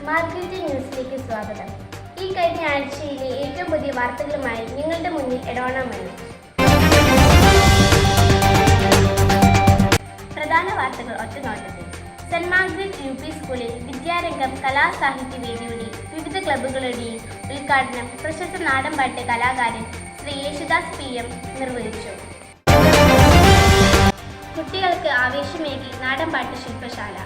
Margaret ന്യൂസിലേക്ക് സ്വാഗതം. ഈ കഴിഞ്ഞ ആഴ്ചയിലെ ഏറ്റവും പുതിയ വാർത്തകളുമായി നിങ്ങളുടെ മുന്നിൽ എഡോണ മനു. പ്രധാന വാർത്തകൾ ഒറ്റനോട്ടത്തിൽ. സെന്റ് മാർഗ്രറ്റ് യു പി സ്കൂളിൽ വിദ്യാരംഗം കലാസാഹിത്യവേദിയുടെ വിവിധ ക്ലബ്ബുകളുടെയും ഉദ്ഘാടനം പ്രശസ്ത നാടൻപാട്ട് കലാകാരൻ ശ്രീ യേശുദാസ് PM നിർവഹിച്ചു. കുട്ടികൾക്ക് ആവേശമേകി നാടൻപാട്ട് ശില്പശാല.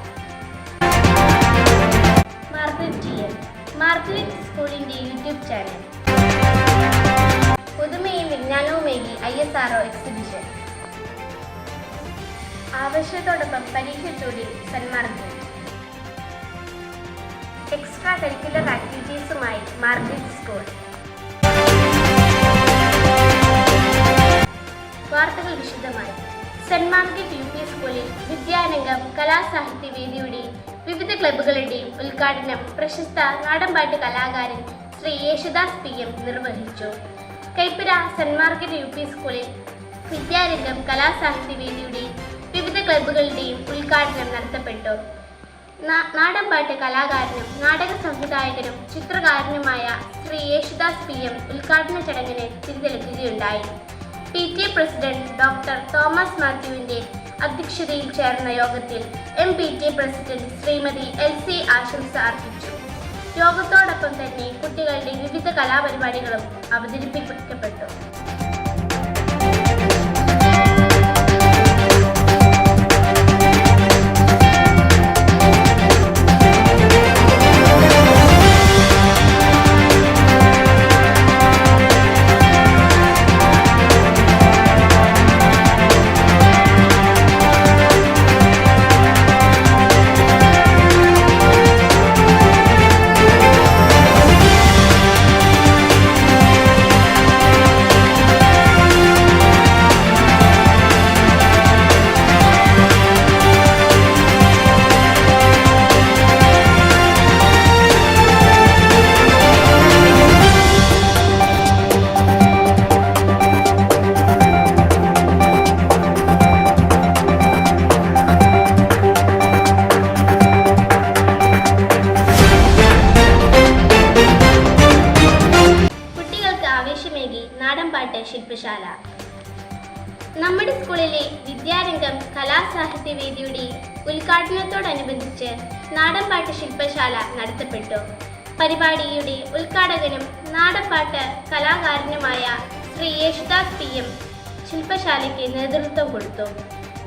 മാർഗ്രറ്റ് സ്കൂളിന്റെ യൂട്യൂബ് ചാനൽ. പുതുമയും വിജ്ഞാനവുമേകി ISRO എക്സിബിഷൻ. ആവശ്യത്തോടൊപ്പം പരീക്ഷത്തോടെ സെന്റ് മാർഗ്രറ്റ്. എക്സ്ട്രാ കരിക്കുലർ ആക്ടിവിറ്റീസുമായി മാർഗ്രറ്റ് സ്കൂൾ. വാർത്തകൾ വിശദമായി. സെന്റ് മാർഗ്രറ്റ് യു പി സ്കൂളിൽ വിദ്യാരംഗം കലാസാഹിത്യവേദിയുടെ വിവിധ ക്ലബ്ബുകളുടെയും ഉദ്ഘാടനം പ്രശസ്ത നാടൻപാട്ട് കലാകാരൻ ശ്രീ യേശുദാസ് PM നിർവഹിച്ചു. കൈപ്പുര സെന്റ് മാർഗ്രറ്റ് യു പി സ്കൂളിൽ വിദ്യാരംഗം കലാസാഹിത്യവേദിയുടെ വിവിധ ക്ലബ്ബുകളുടെയും ഉദ്ഘാടനം നടത്തപ്പെട്ടു. നാടൻപാട്ട് കലാകാരനും നാടക സംവിധായകനും ചിത്രകാരനുമായ ശ്രീ യേശുദാസ് PM ഉദ്ഘാടന ചടങ്ങിന് തിരിതെളിക്കുകയുണ്ടായി. PTA പ്രസിഡന്റ് ഡോക്ടർ തോമസ് മാത്യുവിന്റെ അധ്യക്ഷതയിൽ ചേർന്ന യോഗത്തിൽ MPTA പ്രസിഡന്റ് ശ്രീമതി LC ആശംസ അർപ്പിച്ചു. യോഗത്തോടൊപ്പം തന്നെ കുട്ടികളുടെ വിവിധ കലാപരിപാടികളും അവതരിപ്പിക്കപ്പെട്ടു. നാടൻപാട്ട് ശില്പശാല. നമ്മുടെ സ്കൂളിലെ വിദ്യാരംഗം കലാസാഹിത്യവേദിയുടെ ഉദ്ഘാടനത്തോടനുബന്ധിച്ച് നാടൻപാട്ട് ശില്പശാല നടത്തപ്പെട്ടു. പരിപാടിയുടെ ഉദ്ഘാടകനും നാടൻപാട്ട് കലാകാരനുമായ ശ്രീ യേശുദാസ് PM ശില്പശാലയ്ക്ക് നേതൃത്വം കൊടുത്തു.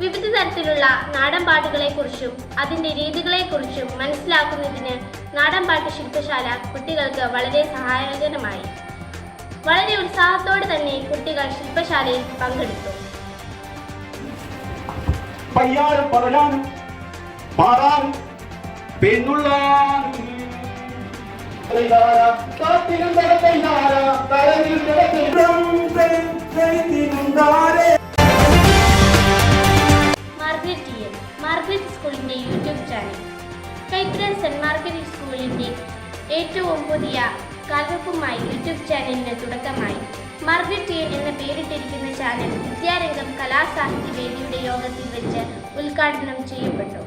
വിവിധ തരത്തിലുള്ള നാടൻപാട്ടുകളെക്കുറിച്ചും അതിൻ്റെ രീതികളെക്കുറിച്ചും മനസ്സിലാക്കുന്നതിന് നാടൻപാട്ട് ശില്പശാല കുട്ടികൾക്ക് വളരെ സഹായകരമായി. വളരെ ഉത്സാഹത്തോടെ തന്നെ കുട്ടികൾ ശില്പശാലയിൽ പങ്കെടുത്തു. മാർഗ്രറ്റ് സ്കൂളിന്റെ യൂട്യൂബ് ചാനൽ. കൈപ്പുര സെന്റ് മാർഗ്രറ്റ് സ്കൂളിന്റെ ഏറ്റവും പുതിയ കാൽവെപ്പുമായി യൂട്യൂബ് ചാനലിന് തുടക്കമായി. മാർഗ്രറ്റ് എന്ന പേരിട്ടിരിക്കുന്ന ചാനൽ വിദ്യാരംഗം കലാസാഹിത്യവേദിയുടെ യോഗത്തിൽ വെച്ച് ഉദ്ഘാടനം ചെയ്യപ്പെട്ടു.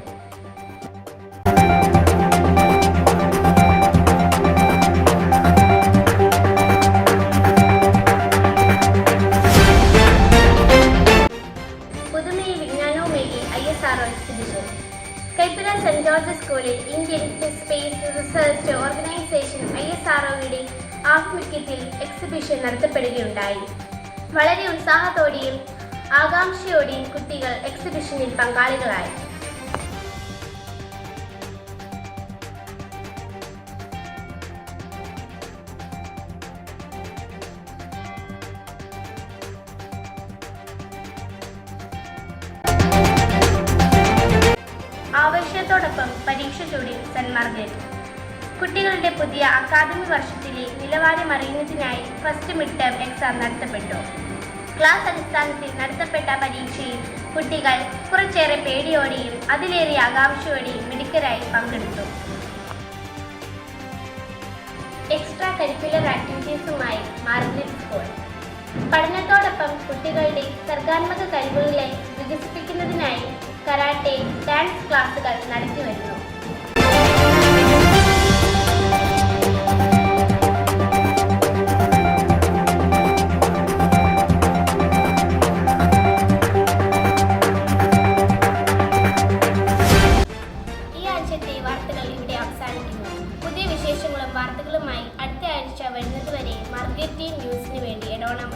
പുതുമയും വിജ്ഞാനവുമേകി ISRO എക്സിബിഷൻ. കൈപ്പുര സെന്റ് ജോർജ് സ്കൂളിൽ ഇന്ത്യൻ സ്പേസ് റിസർച്ച് ഓർഗനൈസേഷൻ ISROയുടെ ആഭിമുഖ്യത്തിൽ എക്സിബിഷൻ നടത്തപ്പെടുകയുണ്ടായി. വളരെ ഉത്സാഹത്തോടെയും ആകാംക്ഷയോടെയും കുട്ടികൾ എക്സിബിഷനിൽ പങ്കാളികളായി. ആവശ്യത്തോടൊപ്പം പരീക്ഷയോടെ സെന്റ് മാർഗ്രറ്റ്. കുട്ടികളുടെ പുതിയ അക്കാദമിക് വർഷത്തിലെ നിലവാരം അറിയുന്നതിനായി ഫസ്റ്റ് മിഡ് ടേം എക്സാം നടത്തപ്പെട്ടു. ക്ലാസ് അടിസ്ഥാനത്തിൽ നടത്തപ്പെട്ട പരീക്ഷയിൽ കുട്ടികൾ കുറച്ചേറെ പേടിയോടെയും അതിലേറെ ആകാംക്ഷയോടെയും മിടുക്കരായി പങ്കെടുത്തു. എക്സ്ട്രാ കരിക്കുലർ ആക്ടിവിറ്റീസുമായി മാർഗ്രറ്റ് സ്കൂൾ. പഠനത്തോടൊപ്പം കുട്ടികളുടെ സർഗാത്മക കഴിവുകളെ വികസിപ്പിക്കുന്നതിനായി കരാട്ടെ, ഡാൻസ് ക്ലാസുകൾ നടത്തിവരുന്നു. കീർത്തി ന്യൂസിന് വേണ്ടി എടോണം.